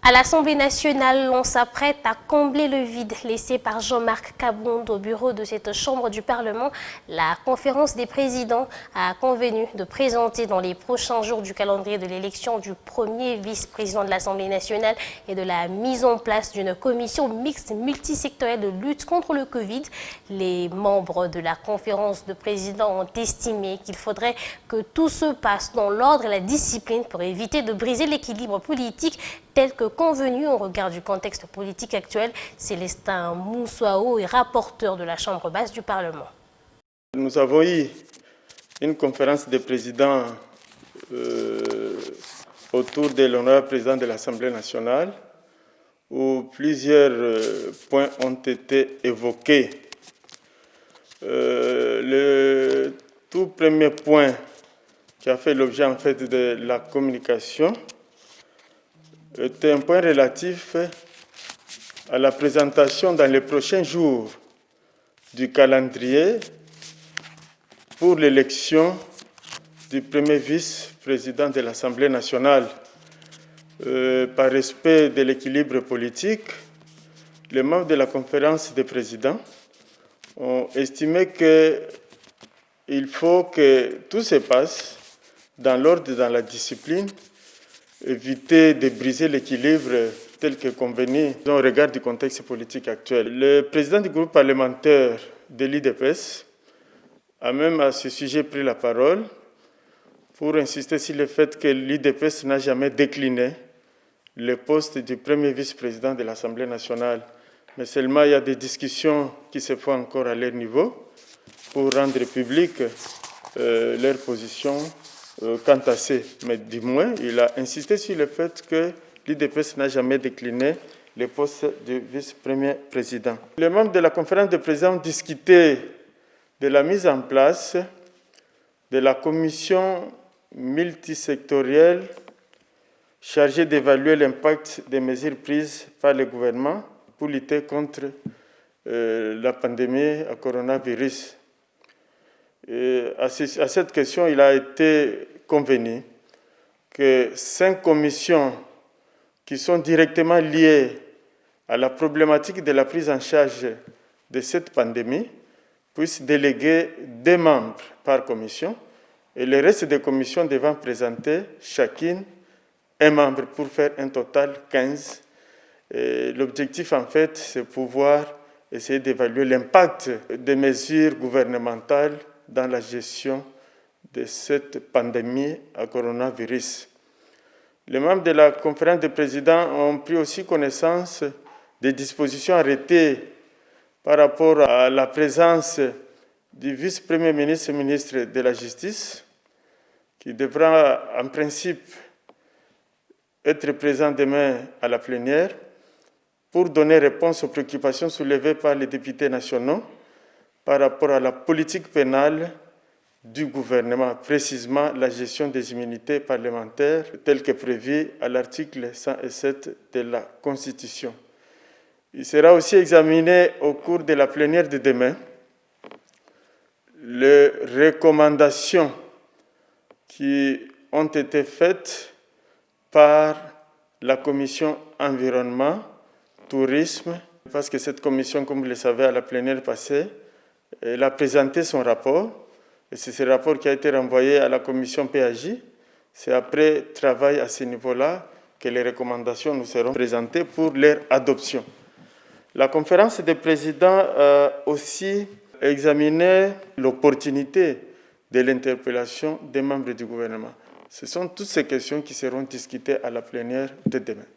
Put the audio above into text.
À l'Assemblée nationale, on s'apprête à combler le vide laissé par Jean-Marc Kabound au bureau de cette chambre du Parlement. La conférence des présidents a convenu de présenter dans les prochains jours du calendrier de l'élection du premier vice-président de l'Assemblée nationale et de la mise en place d'une commission mixte multisectorielle de lutte contre le Covid. Les membres de la conférence de présidents ont estimé qu'il faudrait que tout se passe dans l'ordre et la discipline pour éviter de briser l'équilibre politique tel que convenu au regard du contexte politique actuel. Célestin Moussouao est rapporteur de la Chambre basse du Parlement. Nous avons eu une conférence des présidents autour de l'honorable président de l'Assemblée nationale où plusieurs points ont été évoqués. Le tout premier point qui a fait l'objet en fait de la communication était un point relatif à la présentation dans les prochains jours du calendrier pour l'élection du premier vice-président de l'Assemblée nationale. Par respect de l'équilibre politique, les membres de la conférence des présidents ont estimé qu'il faut que tout se passe dans l'ordre et dans la discipline, éviter de briser l'équilibre tel que convenu au regard du contexte politique actuel. Le président du groupe parlementaire de l'UDPS a même à ce sujet pris la parole pour insister sur le fait que l'UDPS n'a jamais décliné le poste du premier vice-président de l'Assemblée nationale. Mais seulement il y a des discussions qui se font encore à leur niveau pour rendre public leur position quant à ça. Mais du moins, il a insisté sur le fait que l'UDPS n'a jamais décliné le poste de vice-premier président. Les membres de la conférence de présidents ont discuté de la mise en place de la commission multisectorielle chargée d'évaluer l'impact des mesures prises par le gouvernement pour lutter contre la pandémie à coronavirus. Et à cette question, il a été convenu que 5 commissions qui sont directement liées à la problématique de la prise en charge de cette pandémie puissent déléguer 2 membres par commission et le reste des commissions devant présenter chacune un membre pour faire un total 15. L'objectif, en fait, c'est pouvoir essayer d'évaluer l'impact des mesures gouvernementales dans la gestion de cette pandémie à coronavirus. Les membres de la conférence des présidents ont pris aussi connaissance des dispositions arrêtées par rapport à la présence du vice-premier ministre et ministre de la Justice, qui devra en principe être présent demain à la plénière pour donner réponse aux préoccupations soulevées par les députés nationaux par rapport à la politique pénale du gouvernement, précisément la gestion des immunités parlementaires telle que prévue à l'article 107 de la Constitution. Il sera aussi examiné au cours de la plénière de demain les recommandations qui ont été faites par la commission environnement, tourisme, parce que cette commission, comme vous le savez, à la plénière passée, elle a présenté son rapport, et c'est ce rapport qui a été renvoyé à la commission PAJ. C'est après travail à ce niveau-là que les recommandations nous seront présentées pour leur adoption. La conférence des présidents a aussi examiné l'opportunité de l'interpellation des membres du gouvernement. Ce sont toutes ces questions qui seront discutées à la plénière de demain.